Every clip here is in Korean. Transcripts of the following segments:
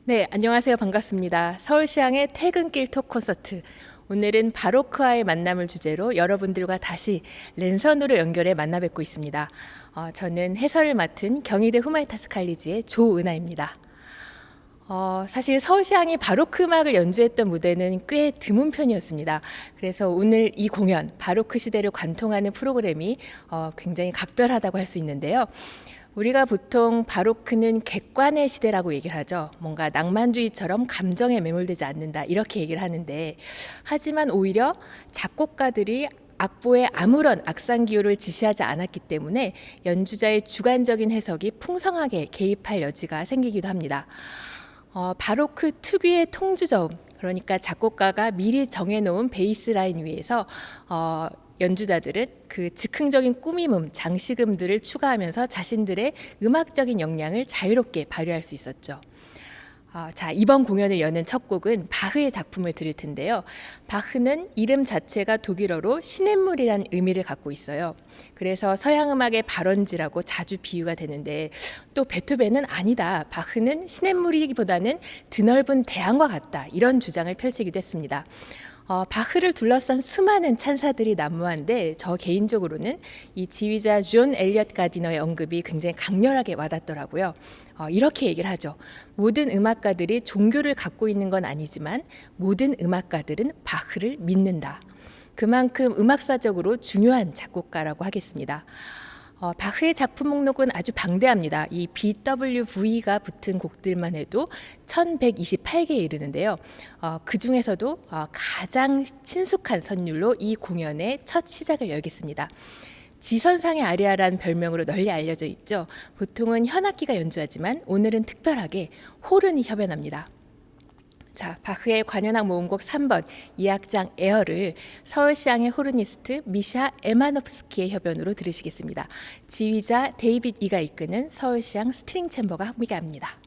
네, 안녕하세요. 반갑습니다. 서울시향의 퇴근길 톡 콘서트. 오늘은 바로크와의 만남을 주제로 여러분들과 다시 랜선으로 연결해 만나 뵙고 있습니다. 저는 해설을 맡은 경희대 후마니타스 칼리지의 조은하입니다. 사실 서울시향이 바로크 음악을 연주했던 무대는 꽤 드문 편이었습니다. 그래서 오늘 이 공연, 바로크 시대를 관통하는 프로그램이 굉장히 각별하다고 할 수 있는데요. 우리가 보통 바로크는 객관의 시대라고 얘기를 하죠. 뭔가 낭만주의처럼 감정에 매몰되지 않는다 이렇게 얘기를 하는데, 하지만 오히려 작곡가들이 악보에 아무런 악상 기호를 지시하지 않았기 때문에 연주자의 주관적인 해석이 풍성하게 개입할 여지가 생기기도 합니다. 바로크 특유의 통주저음, 그러니까 작곡가가 미리 정해놓은 베이스라인 위에서 연주자들은 그 즉흥적인 꾸밈음, 장식음들을 추가하면서 자신들의 음악적인 역량을 자유롭게 발휘할 수 있었죠. 자, 이번 공연을 여는 첫 곡은 바흐의 작품을 들을 텐데요. 바흐는 이름 자체가 독일어로 시냇물이란 의미를 갖고 있어요. 그래서 서양 음악의 발원지라고 자주 비유가 되는데, 또 베토벤은 아니다. 바흐는 시냇물이기보다는 드넓은 대양과 같다. 이런 주장을 펼치기도 했습니다. 바흐를 둘러싼 수많은 찬사들이 난무한데, 저 개인적으로는 이 지휘자 존 엘리엇 가디너의 언급이 굉장히 강렬하게 와닿더라고요. 이렇게 얘기를 하죠. 모든 음악가들이 종교를 갖고 있는 건 아니지만 모든 음악가들은 바흐를 믿는다. 그만큼 음악사적으로 중요한 작곡가라고 하겠습니다. 바흐의 작품 목록은 아주 방대합니다. 이 BWV가 붙은 곡들만 해도 1128개에 이르는데요. 그 중에서도 가장 친숙한 선율로 이 공연의 첫 시작을 열겠습니다. 지선상의 아리아라는 별명으로 널리 알려져 있죠. 보통은 현악기가 연주하지만 오늘은 특별하게 호른이 협연합니다. 자, 바흐의 관현악 모음곡 3번 이 악장 에어를 서울시향의 호르니스트 미샤 에마노프스키의 협연으로 들으시겠습니다. 지휘자 데이빗 이가 이끄는 서울시향 스트링 챔버가 함께합니다.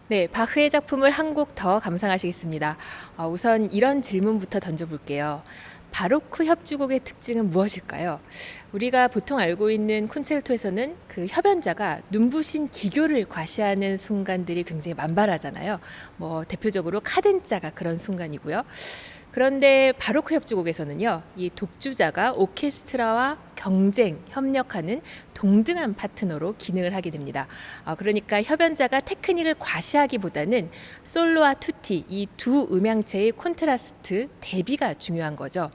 네, 바흐의 작품을 한 곡 더 감상하시겠습니다. 우선 이런 질문부터 던져볼게요. 바로크 협주곡의 특징은 무엇일까요? 우리가 보통 알고 있는 콘체르토에서는 그 협연자가 눈부신 기교를 과시하는 순간들이 굉장히 만발하잖아요. 뭐 대표적으로 카덴자가 그런 순간이고요. 그런데 바로크 협주곡에서는요, 이 독주자가 오케스트라와 협력하는 동등한 파트너로 기능을 하게 됩니다. 그러니까 협연자가 테크닉을 과시하기보다는 솔로와 투티, 이 두 음향체의 콘트라스트, 대비가 중요한 거죠.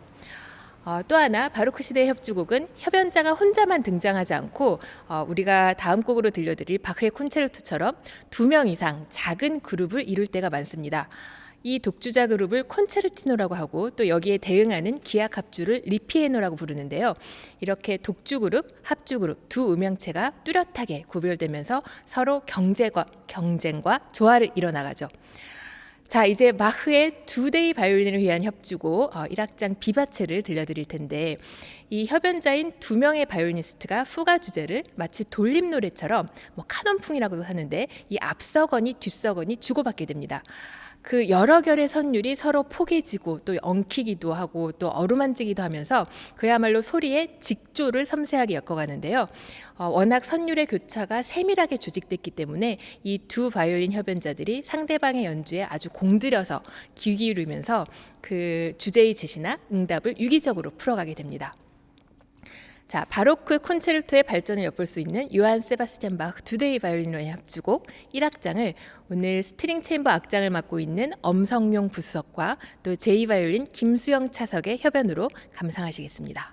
또 하나 바로크 시대의 협주곡은 협연자가 혼자만 등장하지 않고 우리가 다음 곡으로 들려드릴 바흐의 콘체르토처럼 2명 이상 작은 그룹을 이룰 때가 많습니다. 이 독주자 그룹을 콘체르티노라고 하고 또 여기에 대응하는 기악 합주를 리피에노라고 부르는데요. 이렇게 독주 그룹, 합주 그룹 두 음향체가 뚜렷하게 구별되면서 서로 경쟁과 조화를 이뤄나가죠. 자, 이제 마흐의 2대의 바이올린을 위한 협주곡 1악장 비바체를 들려드릴 텐데, 이 협연자인 2명의 바이올리니스트가 후가 주제를 마치 돌림 노래처럼 카논풍이라고도 하는데, 이 앞서거니 뒷서거니 주고받게 됩니다. 그 여러 결의 선율이 서로 포개지고 또 엉키기도 하고 또 어루만지기도 하면서 그야말로 소리의 직조를 섬세하게 엮어가는데요. 워낙 선율의 교차가 세밀하게 조직됐기 때문에 이 두 바이올린 협연자들이 상대방의 연주에 아주 공들여서 귀 기울이면서 그 주제의 제시나 응답을 유기적으로 풀어가게 됩니다. 자, 바로크 콘체르토의 발전을 엿볼 수 있는 요한 세바스찬 바흐 2대의 바이올린으로의 협주곡 1악장을 오늘 스트링 챔버 악장을 맡고 있는 엄성용 부수석과 또 제2바이올린 김수영 차석의 협연으로 감상하시겠습니다.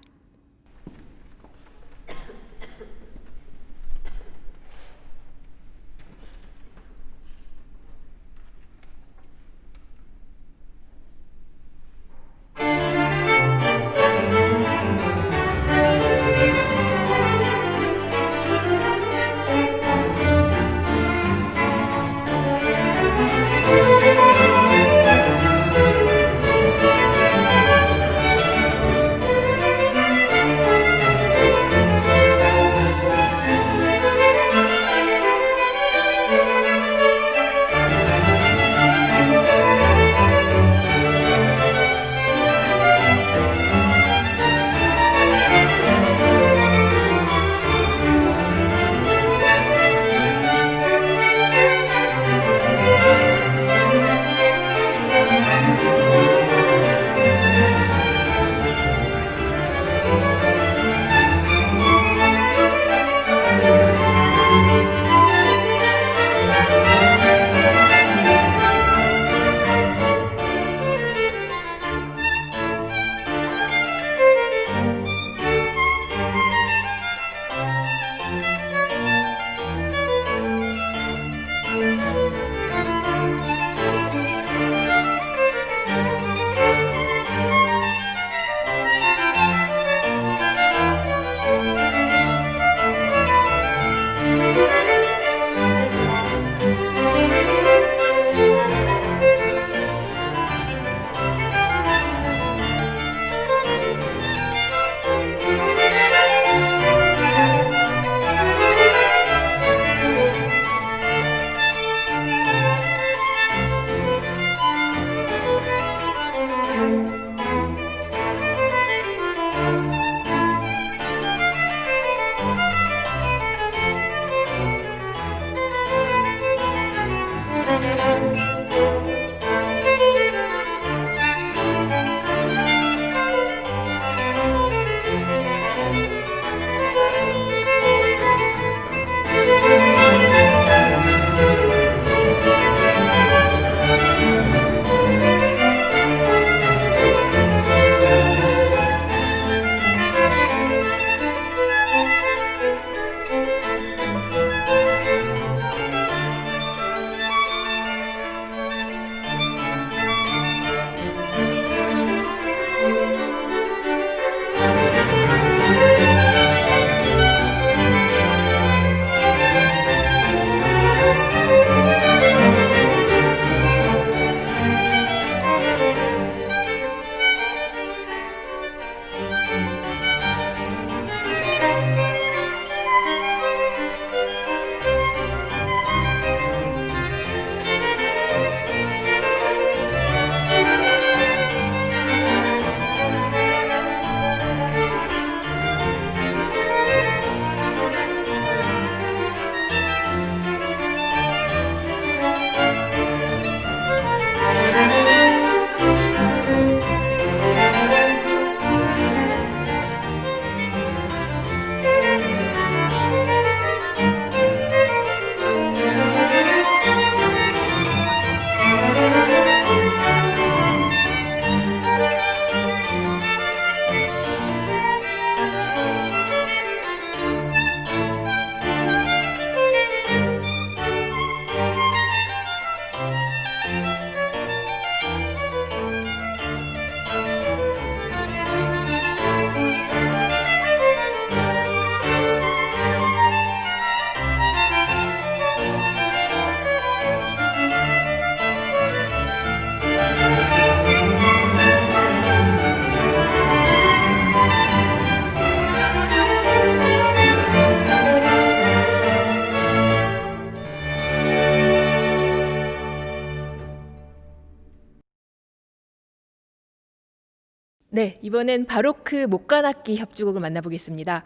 네, 이번엔 바로크 목관악기 협주곡을 만나보겠습니다.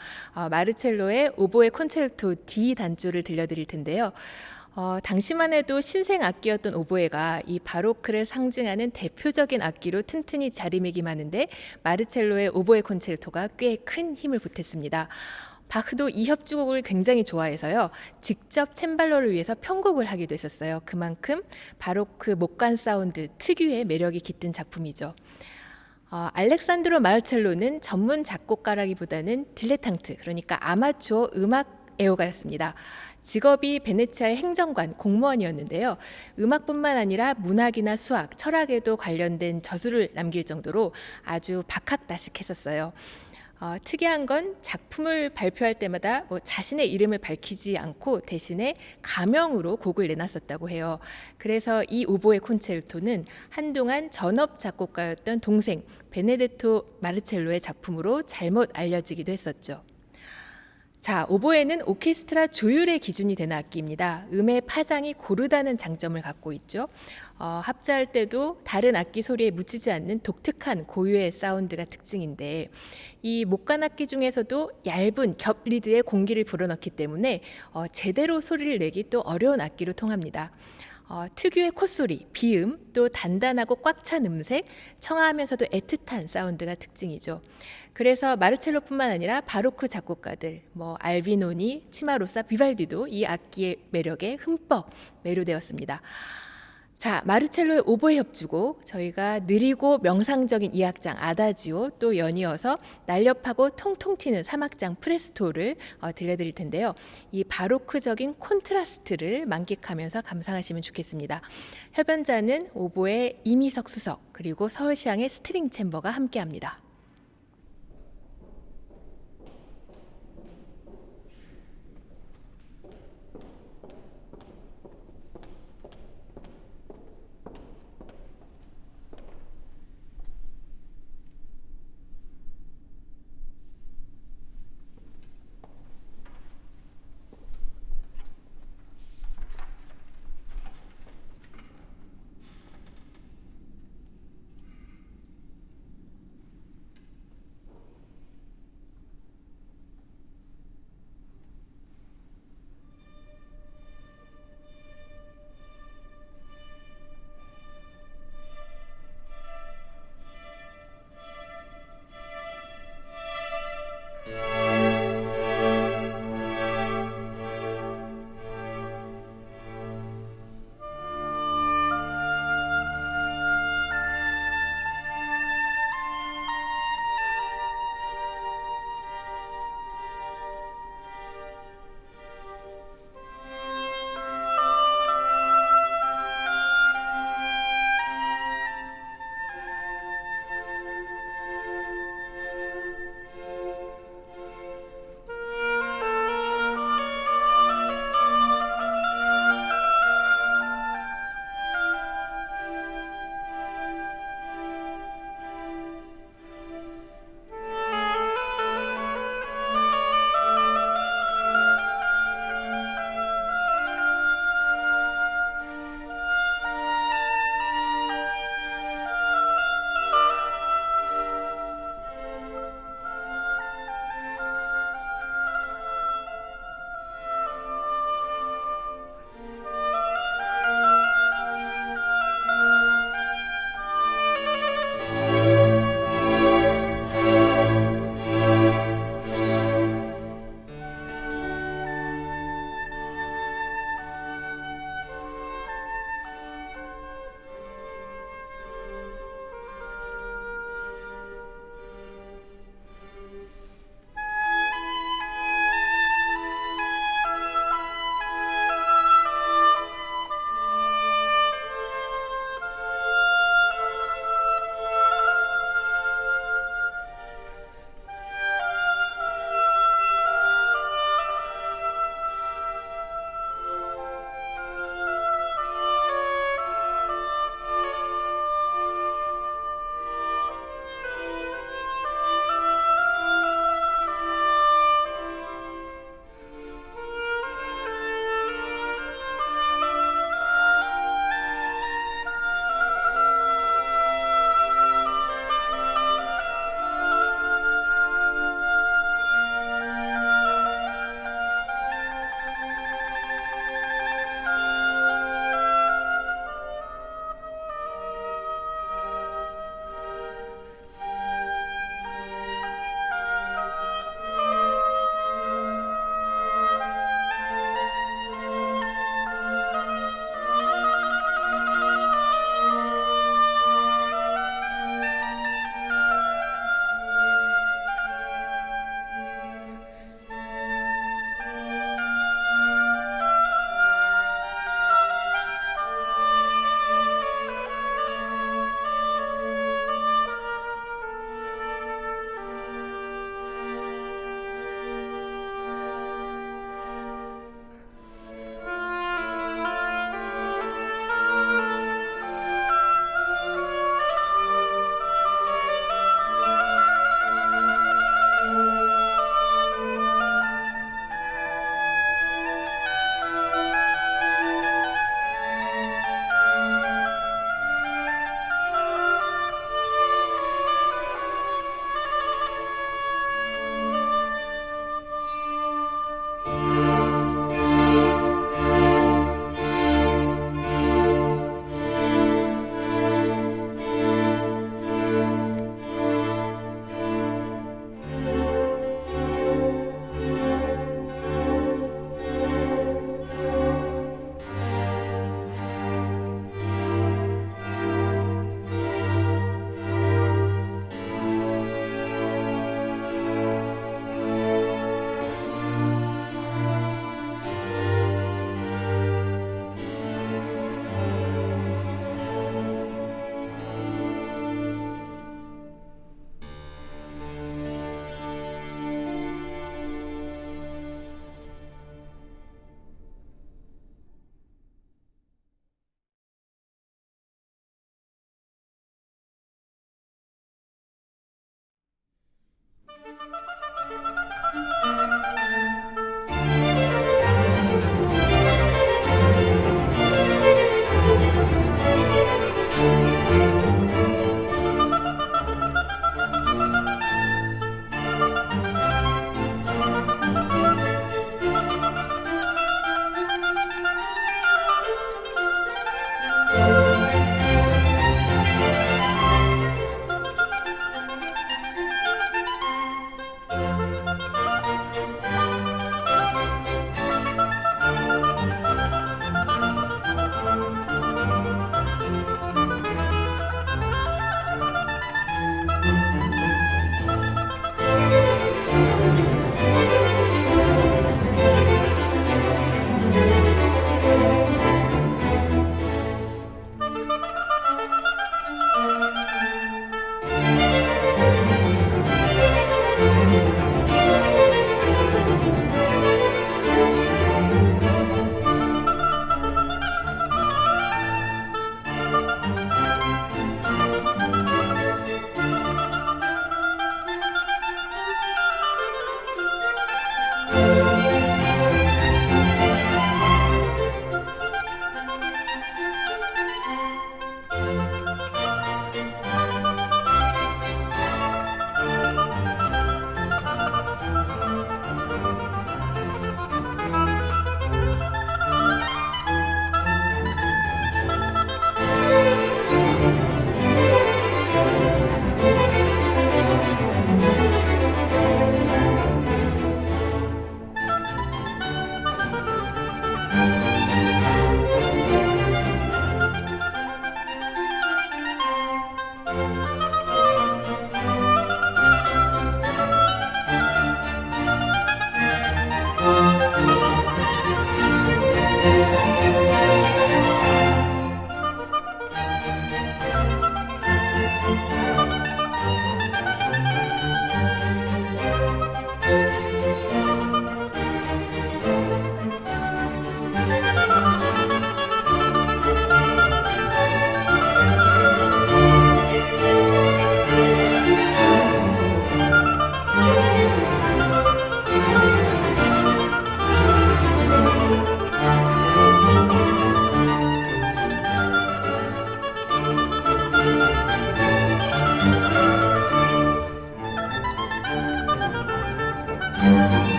마르첼로의 오보에 콘체르토 D 단조를 들려드릴 텐데요. 당시만 해도 신생 악기였던 오보에가 이 바로크를 상징하는 대표적인 악기로 튼튼히 자리매김하는데 마르첼로의 오보에 콘체르토가 꽤 큰 힘을 보탰습니다. 바흐도 이 협주곡을 굉장히 좋아해서요. 직접 챈발로를 위해서 편곡을 하기도 했었어요. 그만큼 바로크 목관 사운드 특유의 매력이 깃든 작품이죠. 알렉산드로 마르첼로는 전문 작곡가라기보다는 딜레탕트, 그러니까 아마추어 음악 애호가였습니다. 직업이 베네치아의 행정관, 공무원이었는데요. 음악뿐만 아니라 문학이나 수학, 철학에도 관련된 저술을 남길 정도로 아주 박학다식했었어요. 특이한 건 작품을 발표할 때마다 자신의 이름을 밝히지 않고 대신에 가명으로 곡을 내놨었다고 해요. 그래서 이 오보에 콘체르토는 한동안 전업 작곡가였던 동생 베네데토 마르첼로의 작품으로 잘못 알려지기도 했었죠. 자, 오보에는 오케스트라 조율의 기준이 되는 악기입니다. 음의 파장이 고르다는 장점을 갖고 있죠. 합주할 때도 다른 악기 소리에 묻히지 않는 독특한 고유의 사운드가 특징인데 이 목관악기 중에서도 얇은 겹 리드에 공기를 불어넣기 때문에 제대로 소리를 내기 또 어려운 악기로 통합니다. 특유의 콧소리, 비음, 또 단단하고 꽉 찬 음색, 청아하면서도 애틋한 사운드가 특징이죠. 그래서 마르첼로뿐만 아니라 바로크 작곡가들, 알비노니, 치마로사, 비발디도 이 악기의 매력에 흠뻑 매료되었습니다. 자, 마르첼로의 오보에 협주곡, 저희가 느리고 명상적인 2악장 아다지오, 또 연이어서 날렵하고 통통 튀는 3악장 프레스토를 들려드릴 텐데요. 이 바로크적인 콘트라스트를 만끽하면서 감상하시면 좋겠습니다. 협연자는 오보의 이미석 수석, 그리고 서울시향의 스트링 챔버가 함께합니다.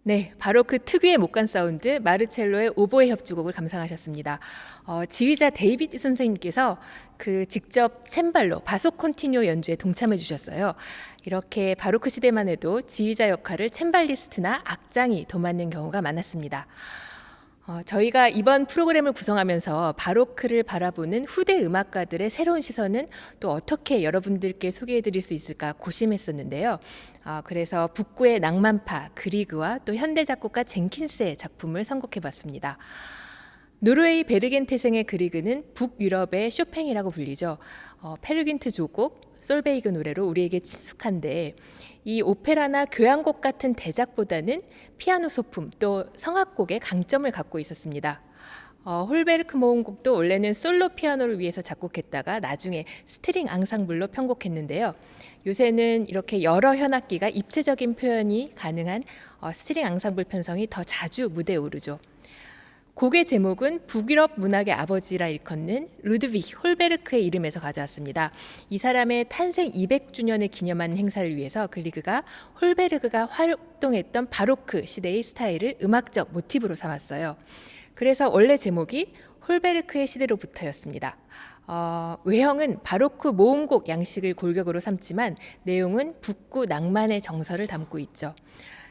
네, 바로 그 특유의 목관 사운드 마르첼로의 오보에 협주곡을 감상하셨습니다. 지휘자 데이비드 선생님께서 그 직접 챈발로 바소 콘티뉴 연주에 동참해 주셨어요. 이렇게 바로크 시대만 해도 지휘자 역할을 챈발리스트나 악장이 도맡는 경우가 많았습니다. 저희가 이번 프로그램을 구성하면서 바로크를 바라보는 후대 음악가들의 새로운 시선은 또 어떻게 여러분들께 소개해 드릴 수 있을까 고심했었는데요. 그래서 북구의 낭만파 그리그와 또 현대 작곡가 젠킨스의 작품을 선곡해 봤습니다. 노르웨이 베르겐 태생의 그리그는 북유럽의 쇼팽이라고 불리죠. 페르긴트 조곡, 솔베이그 노래로 우리에게 친숙한데 이 오페라나 교향곡 같은 대작보다는 피아노 소품 또 성악곡에 강점을 갖고 있었습니다. 홀베르크 모음곡도 원래는 솔로 피아노를 위해서 작곡했다가 나중에 스트링 앙상블로 편곡했는데요. 요새는 이렇게 여러 현악기가 입체적인 표현이 가능한 스트링 앙상블 편성이 더 자주 무대에 오르죠. 곡의 제목은 북유럽 문학의 아버지라 일컫는 루드비히 홀베르크의 이름에서 가져왔습니다. 이 사람의 탄생 200주년을 기념하는 행사를 위해서 글리그가 홀베르크가 활동했던 바로크 시대의 스타일을 음악적 모티브로 삼았어요. 그래서 원래 제목이 홀베르크의 시대로부터였습니다. 외형은 바로크 모음곡 양식을 골격으로 삼지만 내용은 북구 낭만의 정서를 담고 있죠.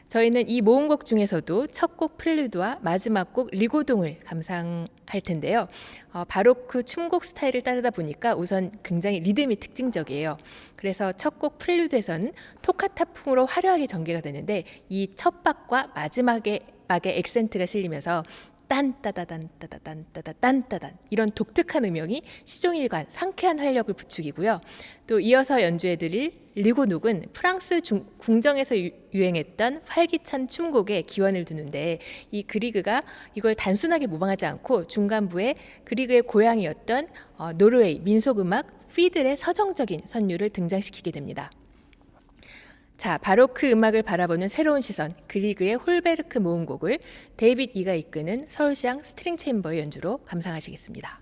저희는 이 모음곡 중에서도 첫 곡 프렐류드와 마지막 곡 리고동을 감상할 텐데요. 바로크 춤곡 스타일을 따르다 보니까 우선 굉장히 리듬이 특징적이에요. 그래서 첫 곡 프렐류드에서는 토카타풍으로 화려하게 전개가 되는데 이 첫 박과 마지막에 박의 액센트가 실리면서 딴따다단 따다단 따다딴따단 이런 독특한 음역이 시종일관 상쾌한 활력을 부추기고요. 또 이어서 연주해드릴 리고녹은 프랑스 궁정에서 유행했던 활기찬 춤곡에 기원을 두는데 이 그리그가 이걸 단순하게 모방하지 않고 중간부에 그리그의 고향이었던 노르웨이 민속음악 피들의 서정적인 선율을 등장시키게 됩니다. 자, 바로크 음악을 바라보는 새로운 시선, 그리그의 홀베르크 모음곡을 데이빗 이가 이끄는 서울시향 스트링 챔버의 연주로 감상하시겠습니다.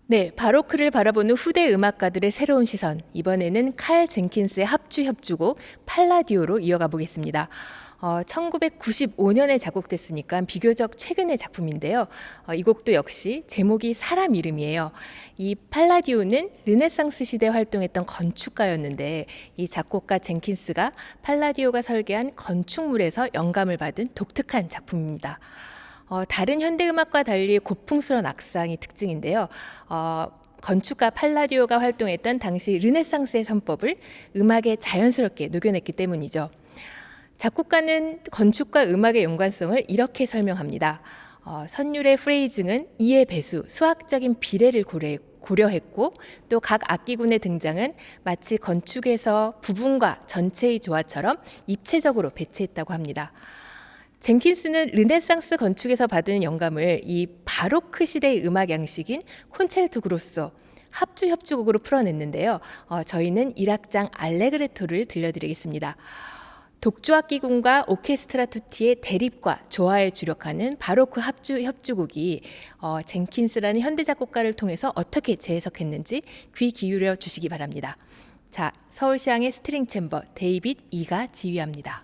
네, 바로크를 바라보는 후대 음악가들의 새로운 시선. 이번에는 칼 젠킨스의 합주 협주곡 팔라디오로 이어가 보겠습니다. 1995년에 작곡됐으니까 비교적 최근의 작품인데요. 이 곡도 역시 제목이 사람 이름이에요. 이 팔라디오는 르네상스 시대에 활동했던 건축가였는데 이 작곡가 젠킨스가 팔라디오가 설계한 건축물에서 영감을 받은 독특한 작품입니다. 다른 현대음악과 달리 고풍스러운 악상이 특징인데요. 건축가 팔라디오가 활동했던 당시 르네상스의 선법을 음악에 자연스럽게 녹여냈기 때문이죠. 작곡가는 건축과 음악의 연관성을 이렇게 설명합니다. 선율의 프레이징은 이의 배수, 수학적인 비례를 고려했고 또 각 악기군의 등장은 마치 건축에서 부분과 전체의 조화처럼 입체적으로 배치했다고 합니다. 젠킨스는 르네상스 건축에서 받은 영감을 이 바로크 시대의 음악 양식인 콘체르토 그로소 합주 협주곡으로 풀어냈는데요. 저희는 1악장 알레그레토를 들려드리겠습니다. 독주악기군과 오케스트라 투티의 대립과 조화에 주력하는 바로크 합주 협주곡이 젠킨스라는 현대 작곡가를 통해서 어떻게 재해석했는지 귀 기울여 주시기 바랍니다. 자, 서울시향의 스트링 챔버 데이빗 이가 지휘합니다.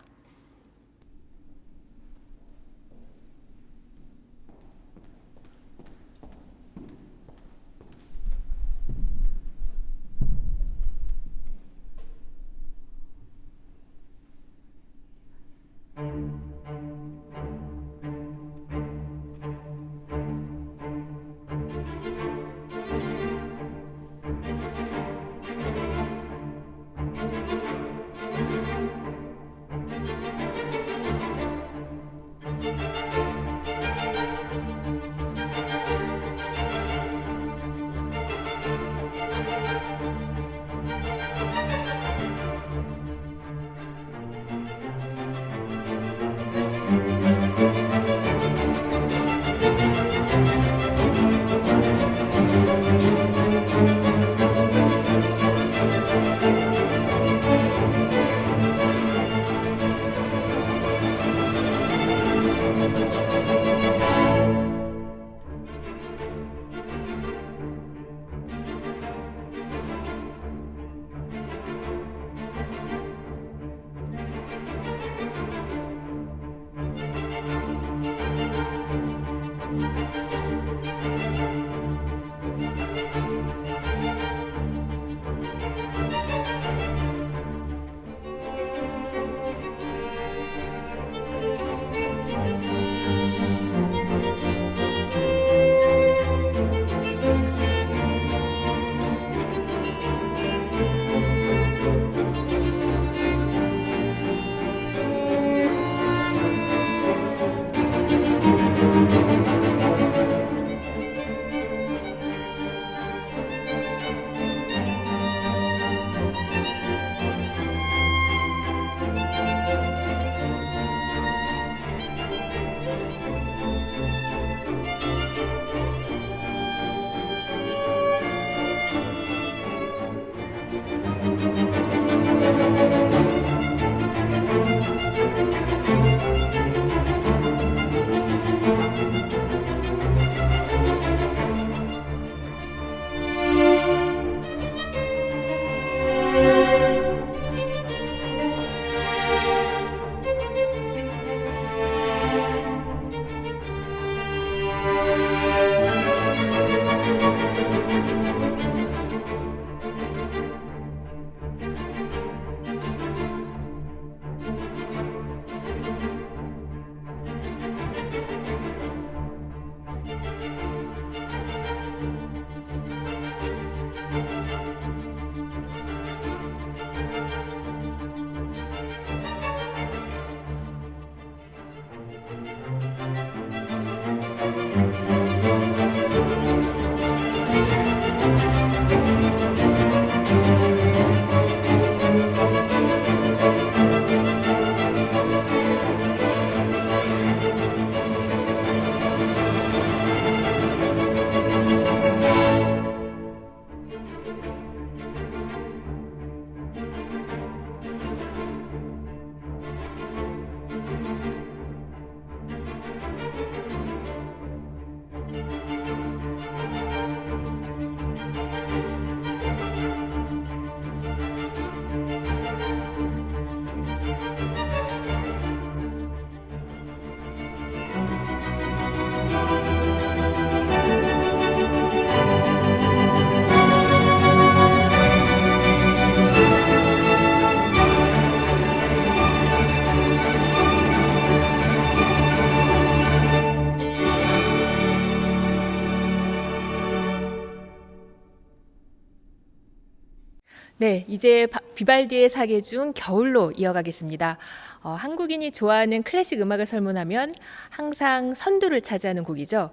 네, 이제 비발디의 사계 중 겨울로 이어가겠습니다. 한국인이 좋아하는 클래식 음악을 설문하면 항상 선두를 차지하는 곡이죠.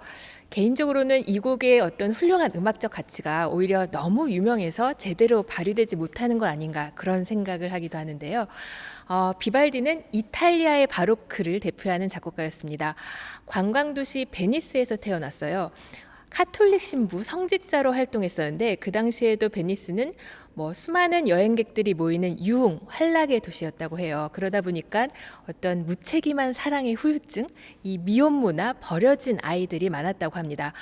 개인적으로는 이 곡의 어떤 훌륭한 음악적 가치가 오히려 너무 유명해서 제대로 발휘되지 못하는 것 아닌가 그런 생각을 하기도 하는데요. 비발디는 이탈리아의 바로크를 대표하는 작곡가였습니다. 관광도시 베니스에서 태어났어요. 카톨릭 신부 성직자로 활동했었는데 그 당시에도 베니스는 수많은 여행객들이 모이는 유흥, 환락의 도시였다고 해요. 그러다 보니까 어떤 무책임한 사랑의 후유증, 이 미혼모나 버려진 아이들이 많았다고 합니다.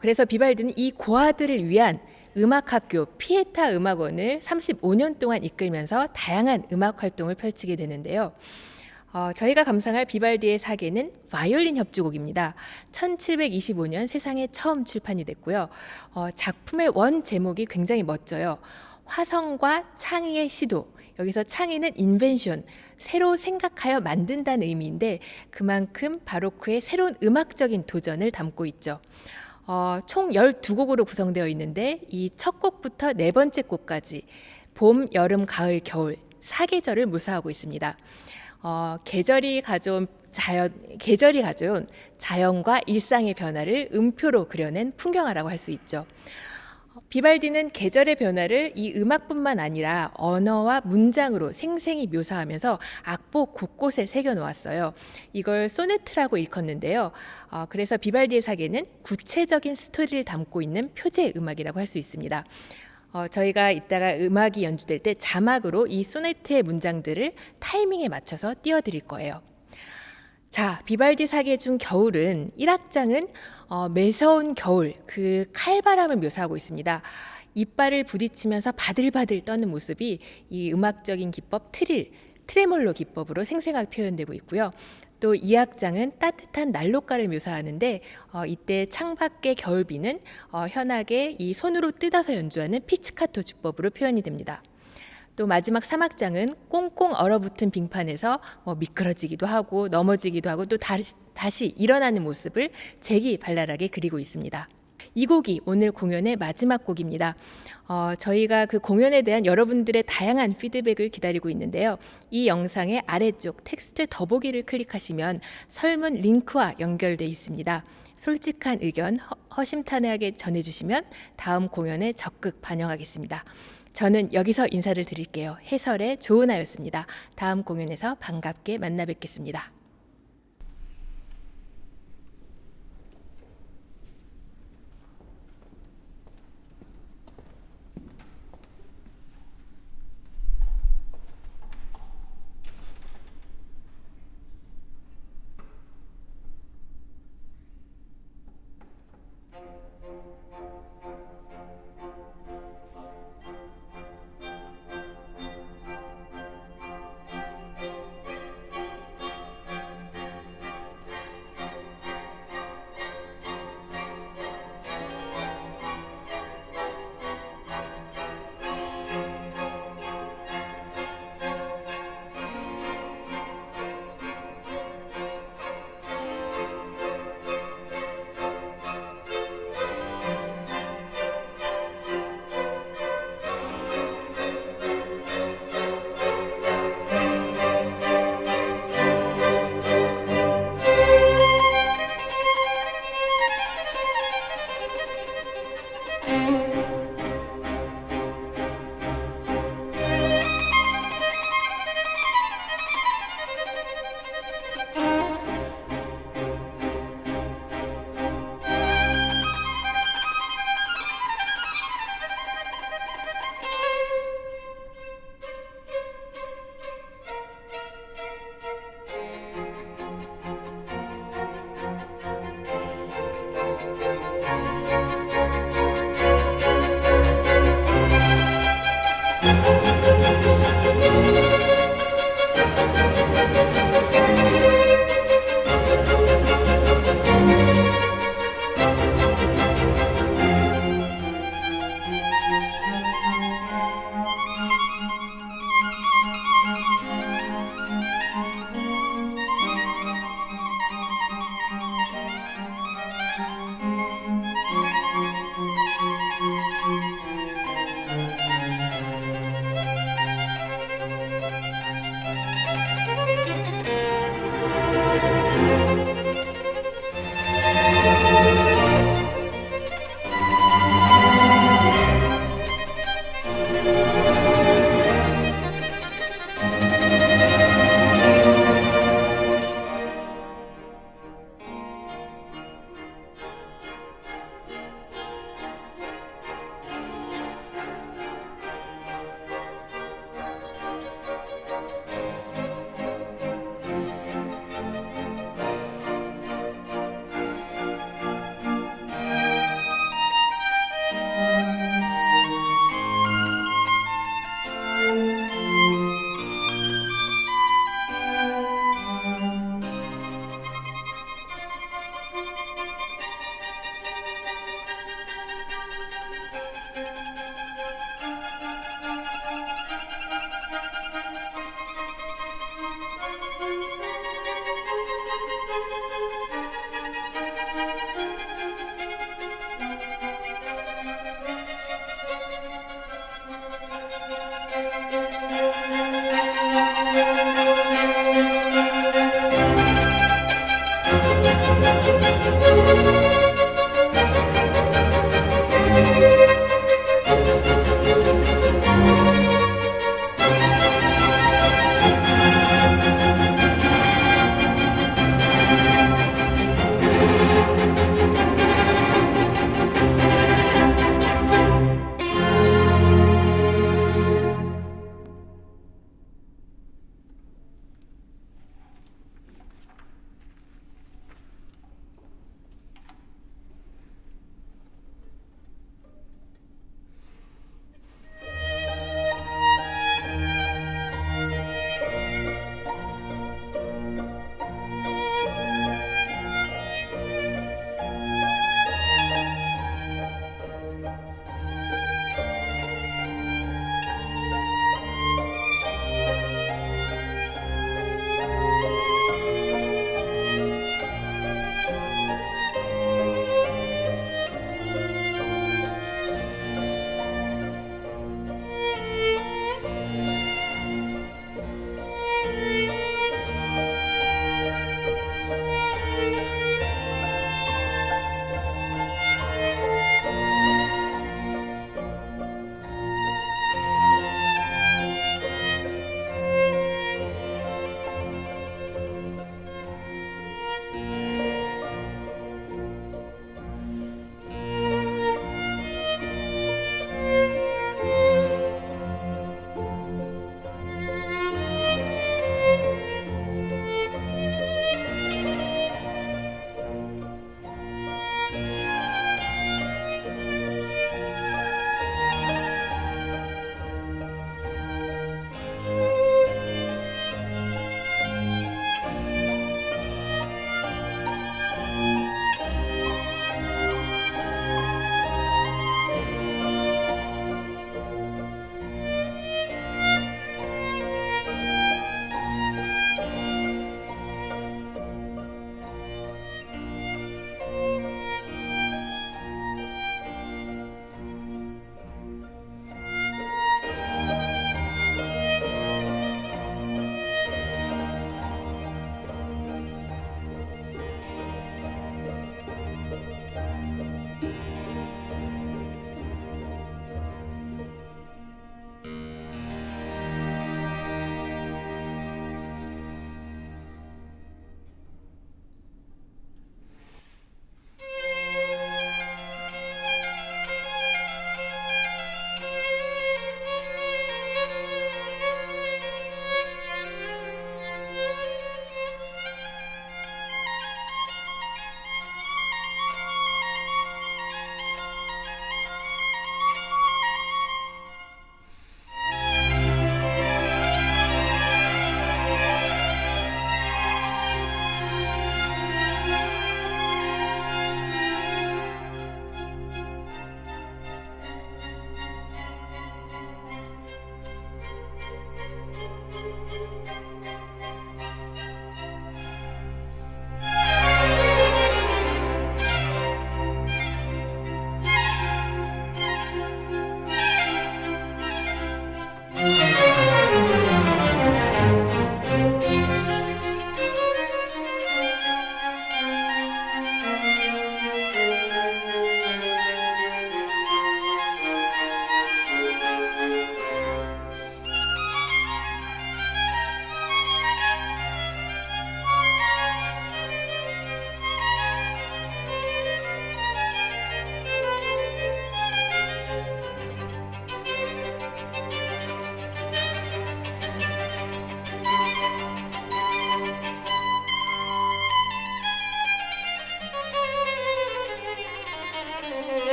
그래서 비발디는 이 고아들을 위한 음악학교 피에타 음악원을 35년 동안 이끌면서 다양한 음악 활동을 펼치게 되는데요. 저희가 감상할 비발디의 사계는 바이올린 협주곡입니다. 1725년 세상에 처음 출판이 됐고요. 작품의 원 제목이 굉장히 멋져요. 화성과 창의의 시도. 여기서 창의는 인벤션, 새로 생각하여 만든다는 의미인데 그만큼 바로크의 새로운 음악적인 도전을 담고 있죠. 총 12곡으로 구성되어 있는데 이 첫 곡부터 네 번째 곡까지 봄, 여름, 가을, 겨울 4계절을 묘사하고 있습니다. 계절이 가져온 자연과 일상의 변화를 음표로 그려낸 풍경화라고 할 수 있죠. 비발디는 계절의 변화를 이 음악뿐만 아니라 언어와 문장으로 생생히 묘사하면서 악보 곳곳에 새겨 놓았어요. 이걸 소네트라고 일컫는데요. 그래서 비발디의 사계는 구체적인 스토리를 담고 있는 표제 음악이라고 할 수 있습니다. 저희가 이따가 음악이 연주될 때 자막으로 이 소네트의 문장들을 타이밍에 맞춰서 띄워드릴 거예요. 자, 비발디 사계 중 겨울은 1악장은 매서운 겨울, 그 칼바람을 묘사하고 있습니다. 이빨을 부딪히면서 바들바들 떠는 모습이 이 음악적인 기법 트레몰로 기법으로 생생하게 표현되고 있고요. 또 2악장은 따뜻한 난로가를 묘사하는데 이때 창밖의 겨울비는 현악에 이 손으로 뜯어서 연주하는 피치카토 주법으로 표현이 됩니다. 또 마지막 3악장은 꽁꽁 얼어붙은 빙판에서 미끄러지기도 하고 넘어지기도 하고 또 다시 일어나는 모습을 재기발랄하게 그리고 있습니다. 이 곡이 오늘 공연의 마지막 곡입니다. 저희가 그 공연에 대한 여러분들의 다양한 피드백을 기다리고 있는데요. 이 영상의 아래쪽 텍스트 더보기를 클릭하시면 설문 링크와 연결되어 있습니다. 솔직한 의견 허심탄회하게 전해주시면 다음 공연에 적극 반영하겠습니다. 저는 여기서 인사를 드릴게요. 해설의 조은하였습니다. 다음 공연에서 반갑게 만나 뵙겠습니다.